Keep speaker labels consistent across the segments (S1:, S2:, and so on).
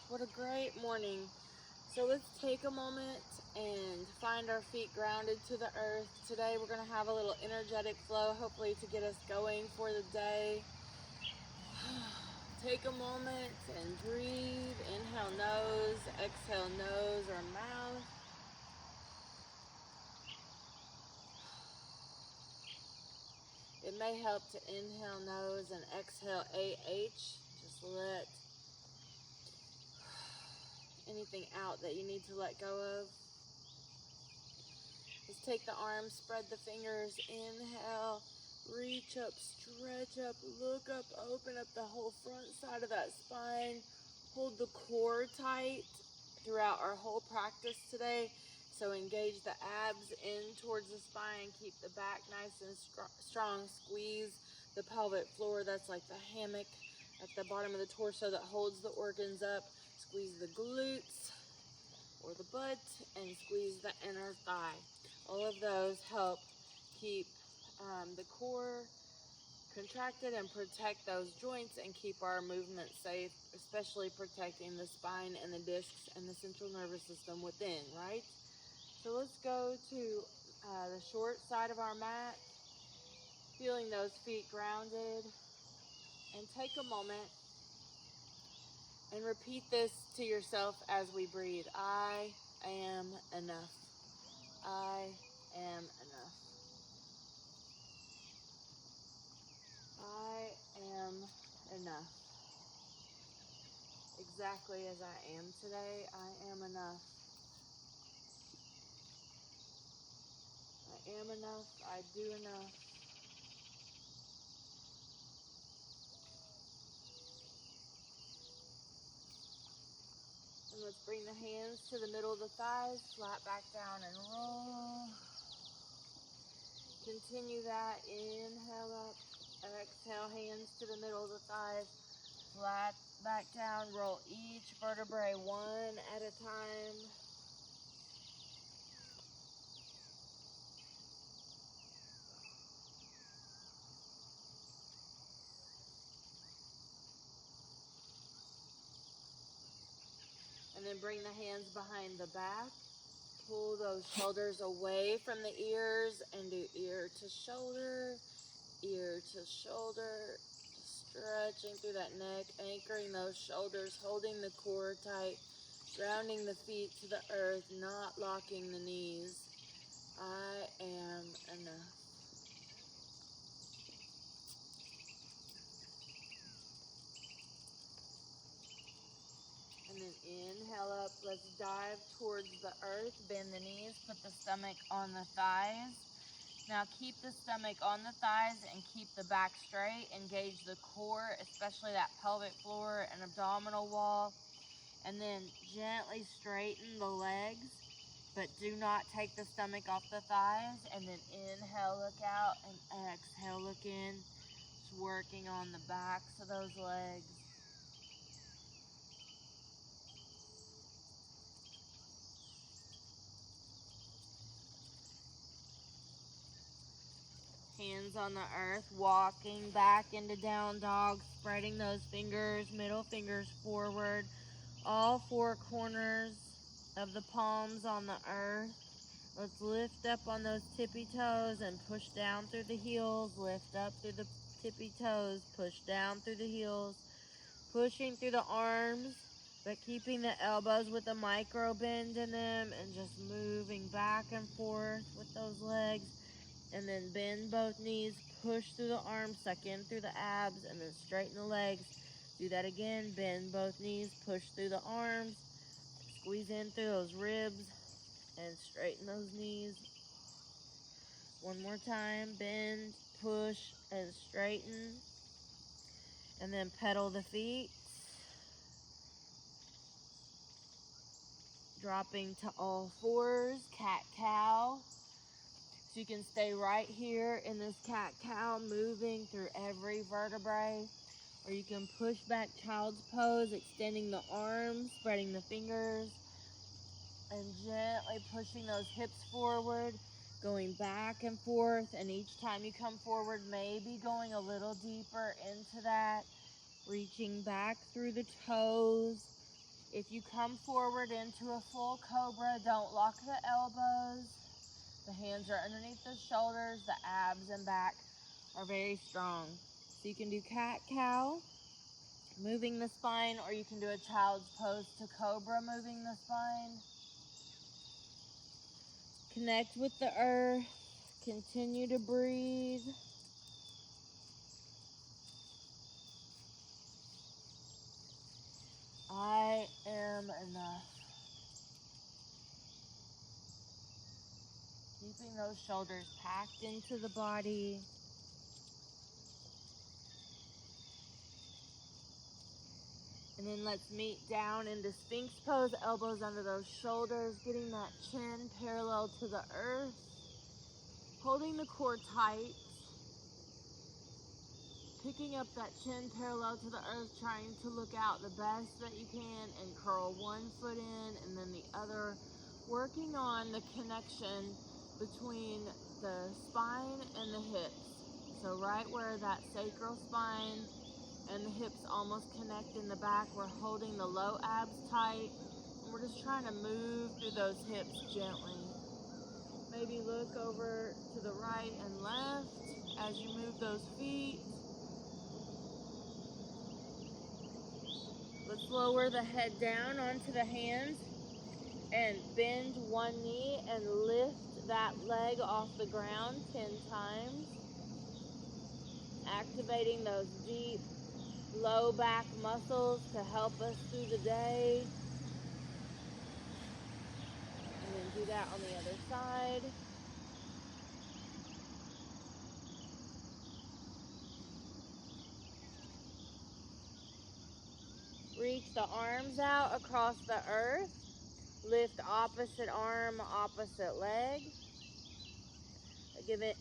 S1: What a great morning. So let's take a moment and find our feet grounded to the earth. Today we're going to have a little energetic flow, hopefully to get us going for the day. Take a moment and breathe. Inhale nose, exhale nose or mouth. It may help to inhale nose and exhale AH. Just let anything out that you need to let go of. Let's take the arms, spread the fingers, inhale, reach up, stretch up, look up, open up the whole front side of that spine. Hold the core tight throughout our whole practice today. So engage the abs in towards the spine, keep the back nice and strong, squeeze the pelvic floor. That's like the hammock at the bottom of the torso that holds the organs up. Squeeze the glutes or the butt and squeeze the inner thigh. All of those help keep the core contracted and protect those joints and keep our movement safe, especially protecting the spine and the discs and the central nervous system within, right? So let's go to the short side of our mat, feeling those feet grounded, and take a moment and repeat this to yourself as we breathe. I am enough. I am enough. I am enough. Exactly as I am today, I am enough. I am enough. I do enough. And let's bring the hands to the middle of the thighs, flat back down and roll. Continue that. Inhale up. Exhale, hands to the middle of the thighs, flat back down. Roll each vertebrae one at a time. And then bring the hands behind the back. Pull those shoulders away from the ears and do ear to shoulder, just stretching through that neck, anchoring those shoulders, holding the core tight, grounding the feet to the earth, not locking the knees. I am enough. And then inhale up, let's dive towards the earth, bend the knees, put the stomach on the thighs. Now keep the stomach on the thighs and keep the back straight. Engage the core, especially that pelvic floor and abdominal wall. And then gently straighten the legs, but do not take the stomach off the thighs. And then inhale, look out, and exhale, look in. Just working on the backs of those legs. Hands on the earth, walking back into down dog, spreading those fingers, middle fingers forward, all four corners of the palms on the earth. Let's lift up on those tippy toes and push down through the heels. Lift up through the tippy toes, push down through the heels, pushing through the arms, but keeping the elbows with a micro bend in them and just moving back and forth with those legs. And then bend both knees, push through the arms, suck in through the abs, and then straighten the legs. Do that again. Bend both knees, push through the arms, squeeze in through those ribs, and straighten those knees. One more time. Bend, push, and straighten. And then pedal the feet. Dropping to all fours, cat-cow. So you can stay right here in this cat-cow, moving through every vertebrae. Or you can push back child's pose, extending the arms, spreading the fingers, and gently pushing those hips forward, going back and forth. And each time you come forward, maybe going a little deeper into that, reaching back through the toes, If you come forward into a full cobra, don't lock the elbows. The hands are underneath the shoulders. The abs and back are very strong. So you can do cat-cow, moving the spine, or you can do a child's pose to cobra, moving the spine. Connect with the earth. Continue to breathe. I am enough. Keeping those shoulders packed into the body. And then let's meet down into Sphinx pose, elbows under those shoulders, getting that chin parallel to the earth, holding the core tight, picking up that chin parallel to the earth, trying to look out the best that you can and curl one foot in and then the other, working on the connection between the spine and the hips. So right where that sacral spine and the hips almost connect in the back, we're holding the low abs tight, and we're just trying to move through those hips gently. Maybe look over to the right and left as you move those feet. Let's lower the head down onto the hands and bend one knee and lift that leg off the ground 10 times. Activating those deep low back muscles to help us through the day. And then do that on the other side. Reach the arms out across the earth. Lift opposite arm, opposite leg.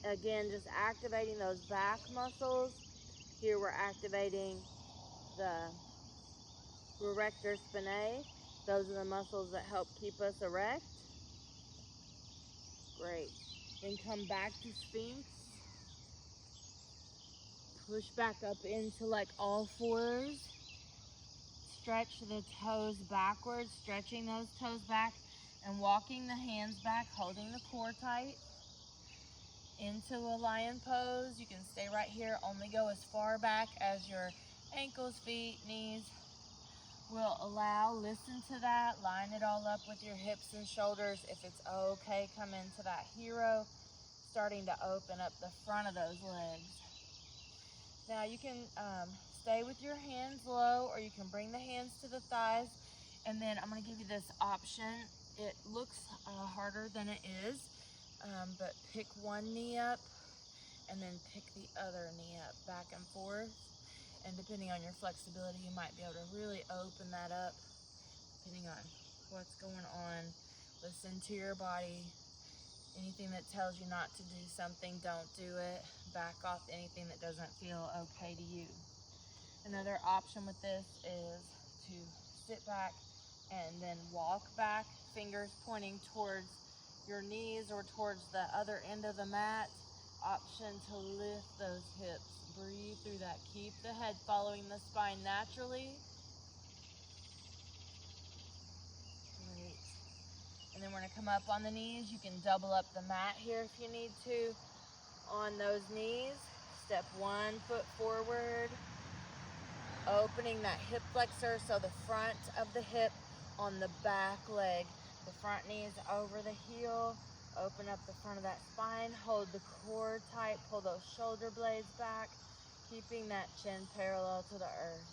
S1: Again, just activating those back muscles. Here we're activating the erector spinae. Those are the muscles that help keep us erect. Great. Then come back to Sphinx. Push back up into like all fours. Stretch the toes backwards, stretching those toes back and walking the hands back, holding the core tight. Into a lion pose. You can stay right here, only go as far back as your ankles, feet, knees will allow. Listen to that, line it all up with your hips and shoulders. If it's okay, come into that hero, starting to open up the front of those legs. Now you can stay with your hands low, or you can bring the hands to the thighs. And then I'm going to give you this option. It looks harder than it is, but pick one knee up and then pick the other knee up, back and forth. And depending on your flexibility, you might be able to really open that up, depending on what's going on. Listen to your body. Anything that tells you not to do something, don't do it. Back off anything that doesn't feel okay to you. Another option with this is to sit back and then walk back, fingers pointing towards your knees or towards the other end of the mat. Option to lift those hips. Breathe through that. Keep the head following the spine naturally. Great. And then we're going to come up on the knees. You can double up the mat here if you need to. On those knees, step 1 foot forward. Opening that hip flexor, so the front of the hip on the back leg. The front knee is over the heel. Open up the front of that spine. Hold the core tight. Pull those shoulder blades back. Keeping that chin parallel to the earth.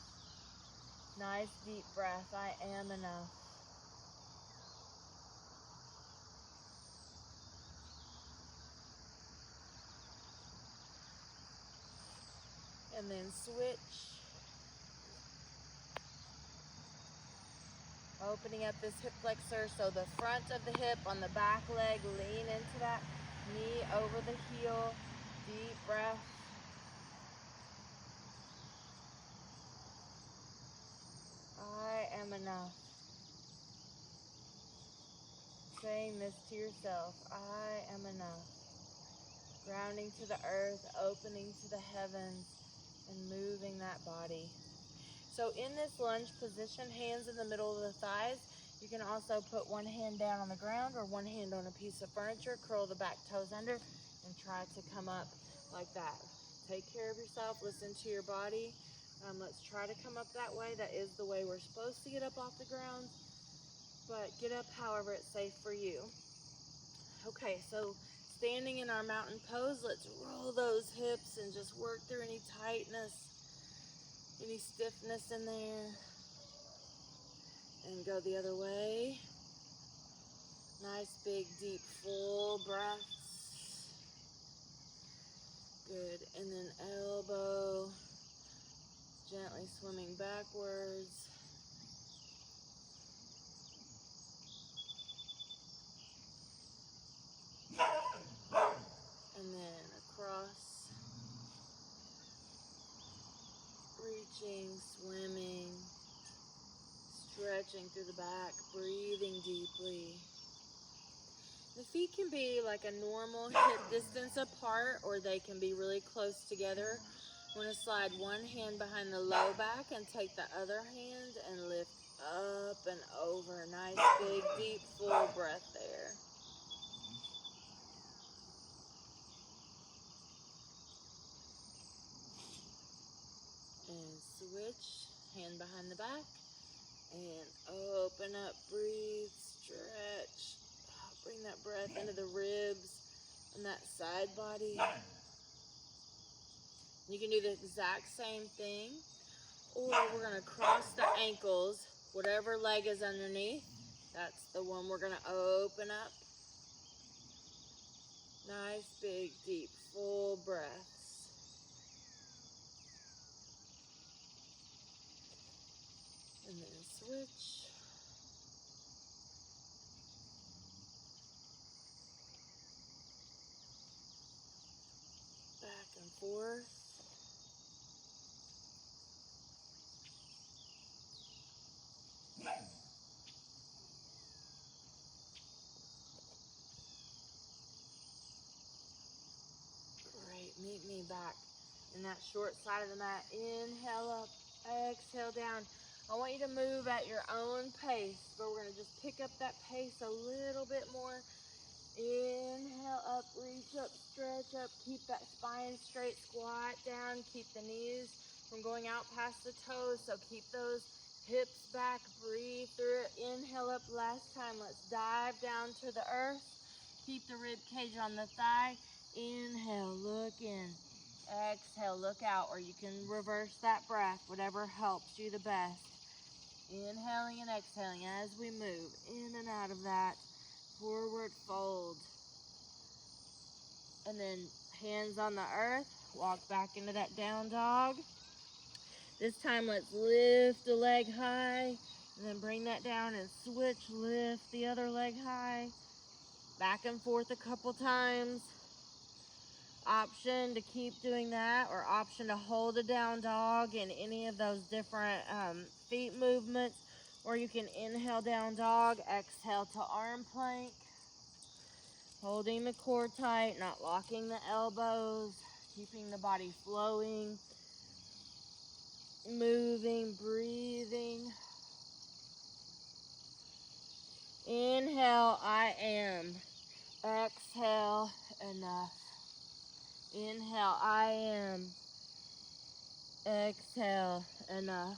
S1: Nice deep breath. I am enough. And then switch. Opening up this hip flexor, so the front of the hip on the back leg, lean into that knee over the heel. Deep breath. I am enough. Saying this to yourself, I am enough. Grounding to the earth, opening to the heavens, and moving that body. So in this lunge position, hands in the middle of the thighs. You can also put one hand down on the ground or one hand on a piece of furniture, curl the back toes under, and try to come up like that. Take care of yourself, listen to your body. Let's try to come up that way. That is the way we're supposed to get up off the ground, but get up however it's safe for you. Okay, so standing in our mountain pose, let's roll those hips and just work through any tightness, any stiffness in there. And go the other way. Nice, big, deep, full breaths. Good. And then elbow, gently swimming backwards. And then across. Reaching, swimming, stretching through the back, breathing deeply. The feet can be like a normal hip distance apart, or they can be really close together. We're going to slide one hand behind the low back and take the other hand and lift up and over. Nice, big, deep, full breath there. And switch, hand behind the back, and open up, breathe, stretch. Bring that breath into the ribs and that side body. You can do the exact same thing, or we're going to cross the ankles. Whatever leg is underneath, that's the one we're going to open up. Nice, big, deep, full breaths. And then switch. Back and forth. Great. Meet me back in that short side of the mat. Inhale up, exhale down. I want you to move at your own pace, but we're going to just pick up that pace a little bit more. Inhale up, reach up, stretch up, keep that spine straight, squat down, keep the knees from going out past the toes, so keep those hips back, breathe through it. Inhale up, last time, let's dive down to the earth, keep the rib cage on the thigh. Inhale, look in, exhale, look out, or you can reverse that breath, whatever helps you the best. Inhaling and exhaling as we move in and out of that forward fold. And then hands on the earth, walk back into that down dog. This time let's lift the leg high and then bring that down and switch, lift the other leg high. Back and forth a couple times. Option to keep doing that, or option to hold a down dog in any of those different feet movements. Or you can inhale down dog, exhale to arm plank. Holding the core tight, not locking the elbows, keeping the body flowing, moving, breathing. Inhale, I am. Exhale, enough. Inhale, I am. Exhale, enough.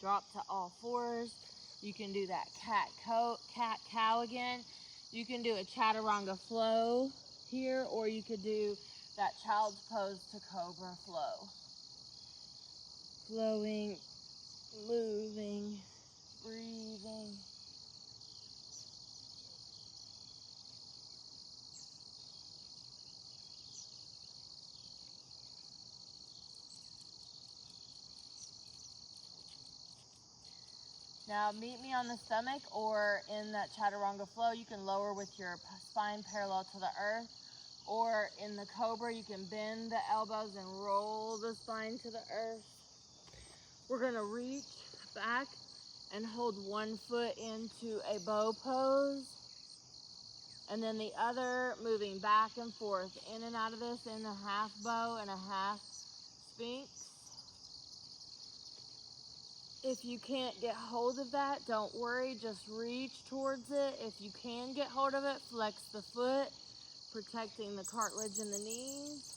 S1: Drop to all fours. You can do that cat-cow again. You can do a chaturanga flow here, or you could do that child's pose to cobra flow. Flowing, moving, breathing. Now meet me on the stomach, or in that chaturanga flow, you can lower with your spine parallel to the earth, or in the cobra, you can bend the elbows and roll the spine to the earth. We're gonna reach back and hold one foot into a bow pose. And then the other, moving back and forth, in and out of this, in a half bow and a half sphinx. If you can't get hold of that, don't worry, just reach towards it. If you can get hold of it, flex the foot, protecting the cartilage in the knees.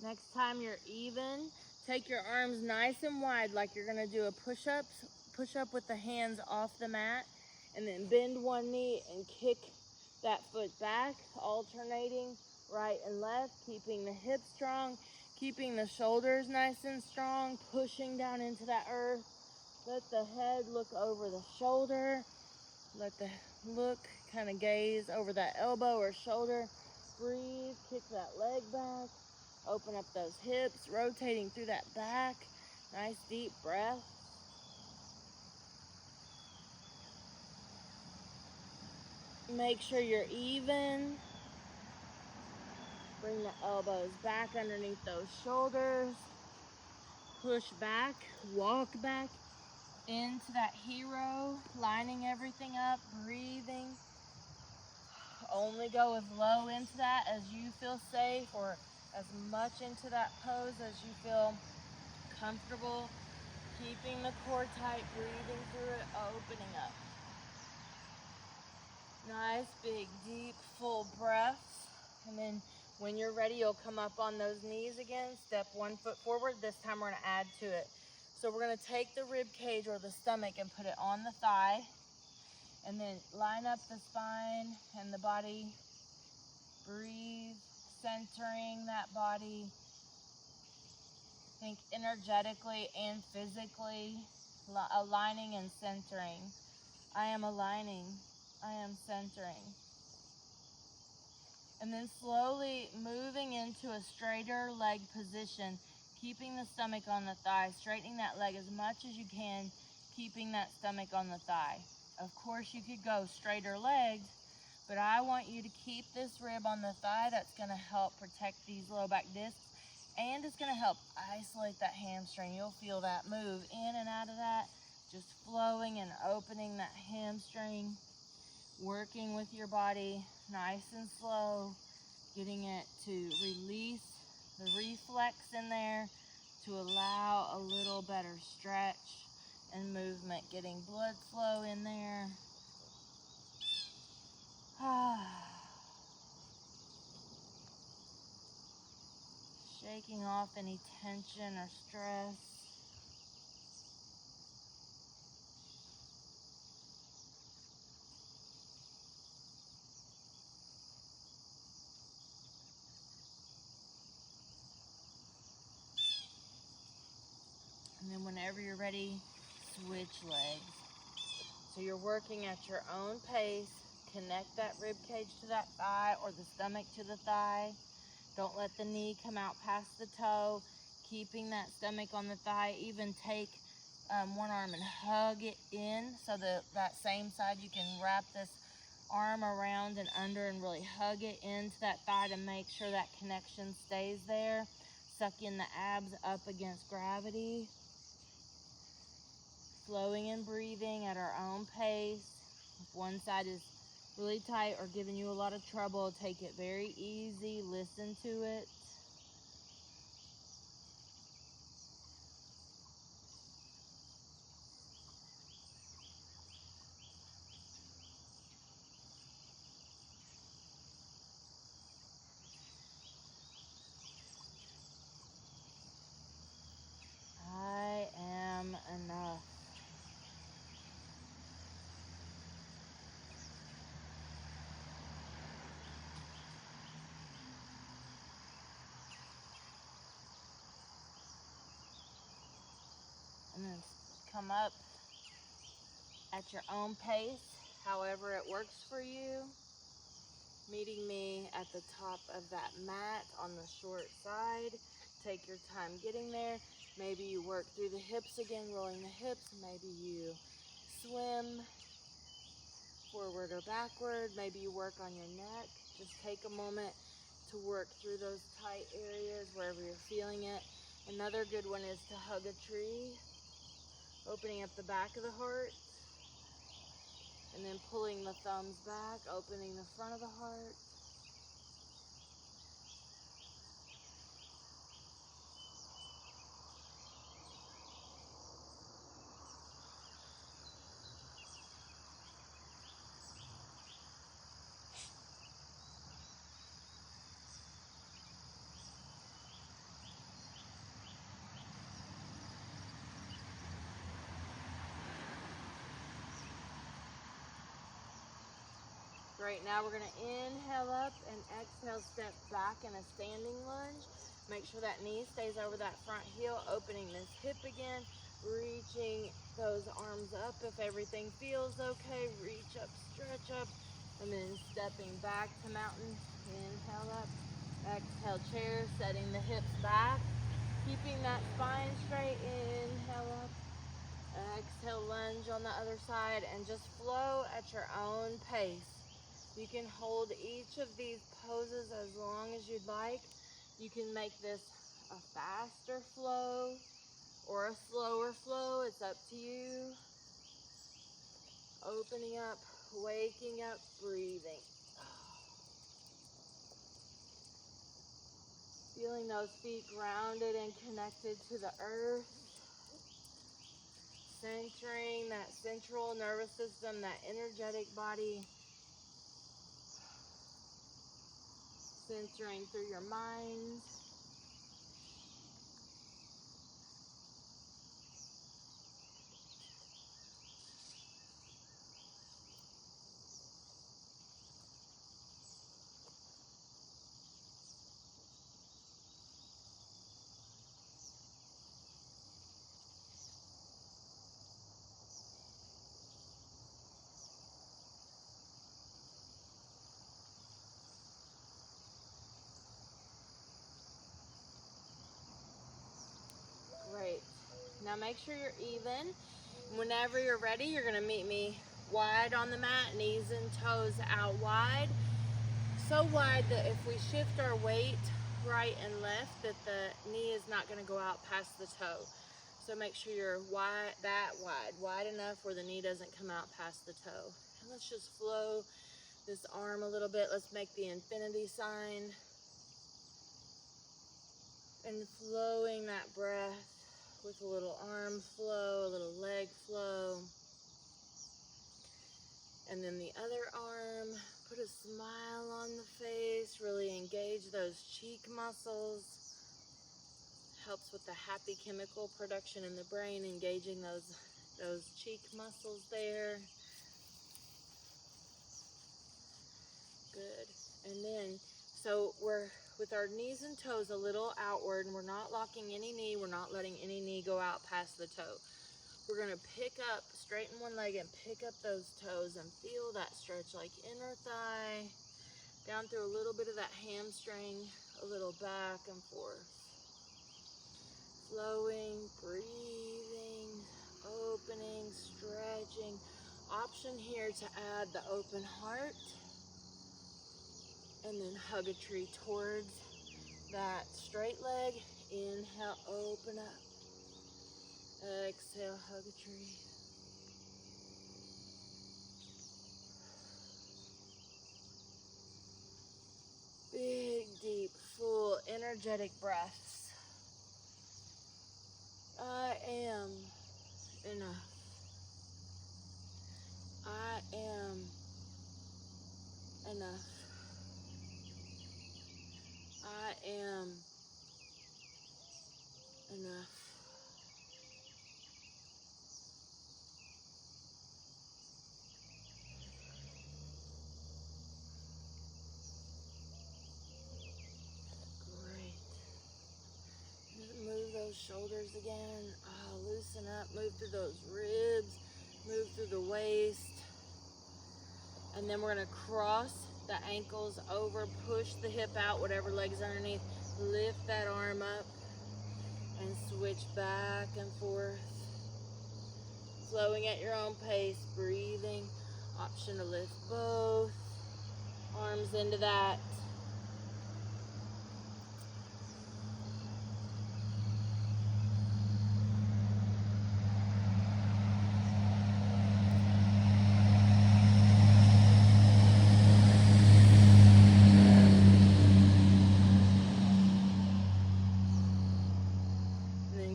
S1: Next time you're even, take your arms nice and wide like you're gonna do a push-up with the hands off the mat, and then bend one knee and kick that foot back, alternating right and left, keeping the hips strong, keeping the shoulders nice and strong, pushing down into that earth. Let the head look over the shoulder. Let the look kind of gaze over that elbow or shoulder. Breathe, kick that leg back. Open up those hips, rotating through that back. Nice deep breath. Make sure you're even. Bring the elbows back underneath those shoulders. Push back, walk back into that hero, lining everything up, breathing. Only go as low into that as you feel safe, or as much into that pose as you feel comfortable. Keeping the core tight, breathing through it, opening up. Nice, big, deep, full breaths. And then when you're ready, you'll come up on those knees again. Step one foot forward. This time we're gonna add to it. So we're gonna take the rib cage or the stomach and put it on the thigh. And then line up the spine and the body. Breathe, centering that body. Think energetically and physically, aligning and centering. I am aligning, I am centering. And then slowly moving into a straighter leg position, keeping the stomach on the thigh, straightening that leg as much as you can, keeping that stomach on the thigh. Of course, you could go straighter legs, but I want you to keep this rib on the thigh. That's gonna help protect these low back discs, and it's gonna help isolate that hamstring. You'll feel that move in and out of that, just flowing and opening that hamstring, working with your body nice and slow, getting it to release the reflex in there to allow a little better stretch and movement, getting blood flow in there. Shaking off any tension or stress. And then whenever you're ready, switch legs. So you're working at your own pace. Connect that rib cage to that thigh or the stomach to the thigh. Don't let the knee come out past the toe. Keeping that stomach on the thigh. Even take one arm and hug it in, so that same side you can wrap this arm around and under and really hug it into that thigh to make sure that connection stays there. Suck in the abs up against gravity. Flowing and breathing at our own pace. If one side is really tight or giving you a lot of trouble, take it very easy. Listen to it. I am enough. And then come up at your own pace, however it works for you. Meeting me at the top of that mat on the short side. Take your time getting there. Maybe you work through the hips again, rolling the hips. Maybe you swim forward or backward. Maybe you work on your neck. Just take a moment to work through those tight areas wherever you're feeling it. Another good one is to hug a tree, opening up the back of the heart, and then pulling the thumbs back, opening the front of the heart. Great, now we're gonna inhale up and exhale, step back in a standing lunge. Make sure that knee stays over that front heel, opening this hip again, reaching those arms up if everything feels okay. Reach up, stretch up, and then stepping back to mountain. Inhale up, exhale chair, setting the hips back, keeping that spine straight. Inhale up, exhale lunge on the other side, and just flow at your own pace. You can hold each of these poses as long as you'd like. You can make this a faster flow or a slower flow. It's up to you. Opening up, waking up, breathing. Feeling those feet grounded and connected to the earth. Centering that central nervous system, that energetic body. Centering through your mind. Great. Now make sure you're even. Whenever you're ready, you're gonna meet me wide on the mat, knees and toes out wide. So wide that if we shift our weight right and left, that the knee is not gonna go out past the toe. So make sure you're wide, that wide enough where the knee doesn't come out past the toe. And let's just flow this arm a little bit. Let's make the infinity sign. And flowing that breath with a little arm flow, a little leg flow. And then the other arm, put a smile on the face, really engage those cheek muscles. Helps with the happy chemical production in the brain, engaging those cheek muscles there. Good. And then, so we're with our knees and toes a little outward, and we're not locking any knee, we're not letting any knee go out past the toe. We're gonna pick up, straighten one leg and pick up those toes and feel that stretch, like inner thigh, down through a little bit of that hamstring, a little back and forth. Flowing, breathing, opening, stretching. Option here to add the open heart. And then hug a tree towards that straight leg. Inhale, open up. Exhale, hug a tree. Big, deep, full, energetic breaths. I am enough. I am enough. I am enough. Great. Move those shoulders again. Loosen up. Move through those ribs. Move through the waist. And then we're going to cross the ankles over. Push the hip out, whatever leg's underneath. Lift that arm up. and switch back and forth, flowing at your own pace, breathing. Option to lift both arms into that.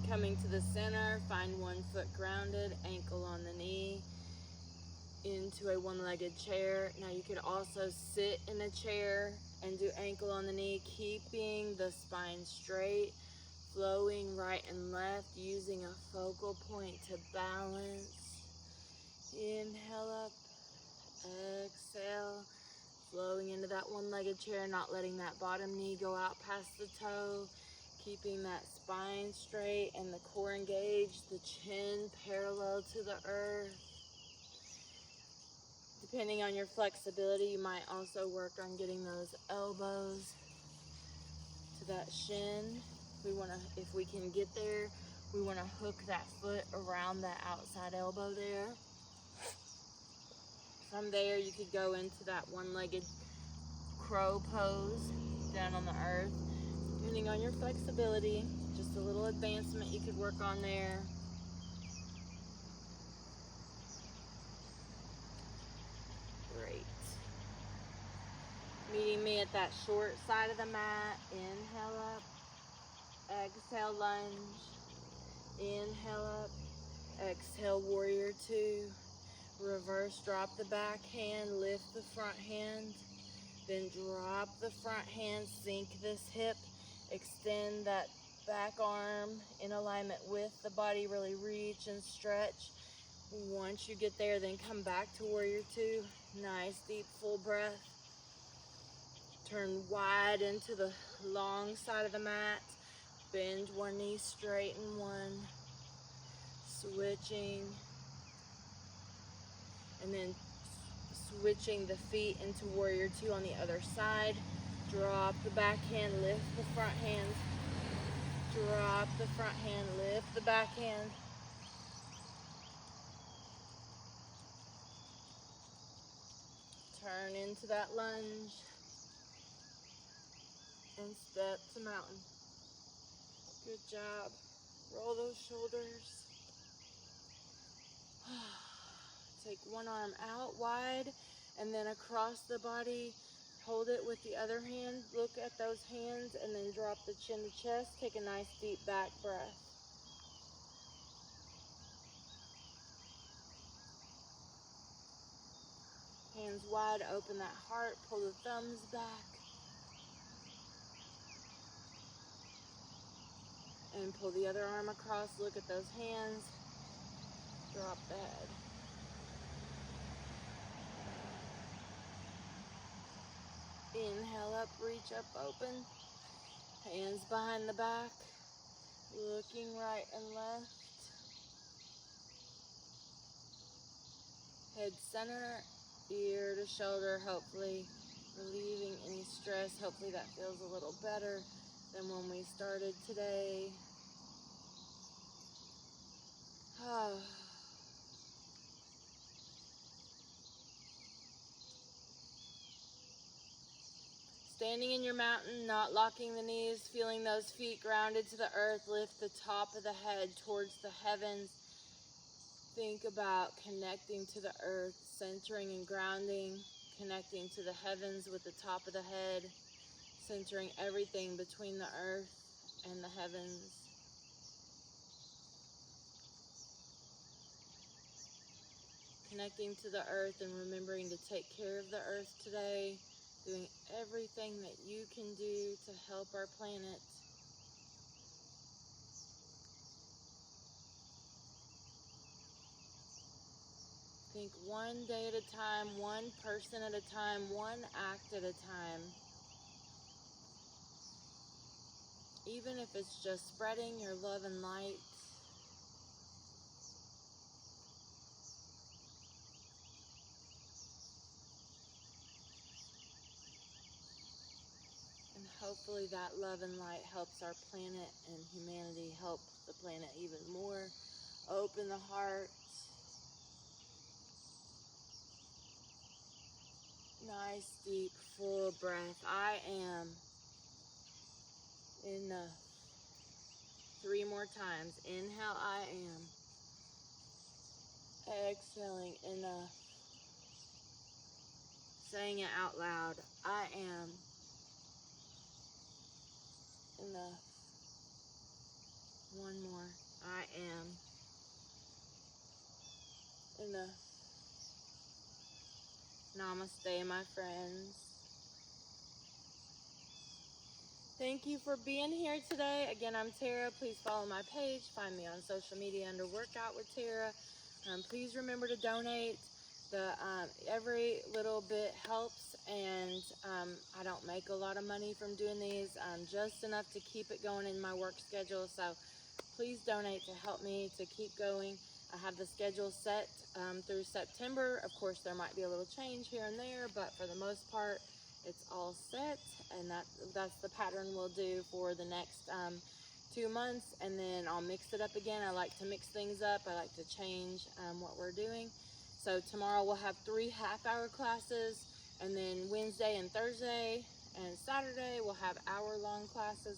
S1: Coming to the center, find one foot grounded, ankle on the knee, into a one-legged chair. Now you could also sit in a chair and do ankle on the knee, keeping the spine straight, flowing right and left, using a focal point to balance. Inhale up, exhale, flowing into that one-legged chair, not letting that bottom knee go out past the toe, keeping that spine straight and the core engaged, the chin parallel to the earth. Depending on your flexibility, you might also work on getting those elbows to that shin. If we can get there, we want to hook that foot around that outside elbow there. From there, you could go into that one-legged crow pose down on the earth. Depending on your flexibility, just a little advancement you could work on there. Great. Meeting me at that short side of the mat. Inhale up, exhale lunge. Inhale up, exhale warrior two. Reverse drop the back hand, lift the front hand, then drop the front hand, sink this hip, extend that back arm in alignment with the body, really reach and stretch. Once you get there, then come back to warrior two. Nice deep full breath. Turn wide into the long side of the mat. Bend one knee, straighten one. Switching. And then switching the feet into warrior two on the other side. Drop the back hand, lift the front hand. Drop the front hand, lift the back hand. Turn into that lunge. And step to mountain. Good job. Roll those shoulders. Take one arm out wide and then across the body. Hold it with the other hand. Look at those hands and then drop the chin to chest. Take a nice deep back breath. Hands wide, open that heart. Pull the thumbs back. And pull the other arm across. Look at those hands. Drop the head. Inhale up, reach up, open. Hands behind the back. Looking right and left. Head center, ear to shoulder, hopefully relieving any stress. Hopefully that feels a little better than when we started today. Standing in your mountain, not locking the knees, feeling those feet grounded to the earth. Lift the top of the head towards the heavens. Think about connecting to the earth, centering and grounding, connecting to the heavens with the top of the head, centering everything between the earth and the heavens. Connecting to the earth and remembering to take care of the earth today, doing everything that you can do to help our planet. Think one day at a time, one person at a time, one act at a time. Even if it's just spreading your love and light. And hopefully that love and light helps our planet and humanity help the planet even more. Open the heart. Nice, deep, full breath. I am enough. 3 more times. Inhale, I am. Exhaling, enough. Saying it out loud. I am enough. 1 more. I am enough. Namaste, my friends. Thank you for being here today. Again, I'm Tara. Please follow my page. Find me on social media under Workout with Tara. Please remember to donate. Every little bit helps, and I don't make a lot of money from doing these, just enough to keep it going in my work schedule. So please donate to help me to keep going. I have the schedule set through September. Of course, there might be a little change here and there, but for the most part, it's all set, and that's the pattern we'll do for the next 2 months, and then I'll mix it up again. I like to mix things up. I like to change what we're doing. So tomorrow we'll have 3 half-hour classes, and then Wednesday and Thursday and Saturday we'll have hour-long classes.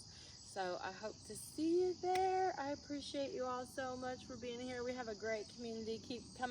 S1: So I hope to see you there. I appreciate you all so much for being here. We have a great community. Keep coming.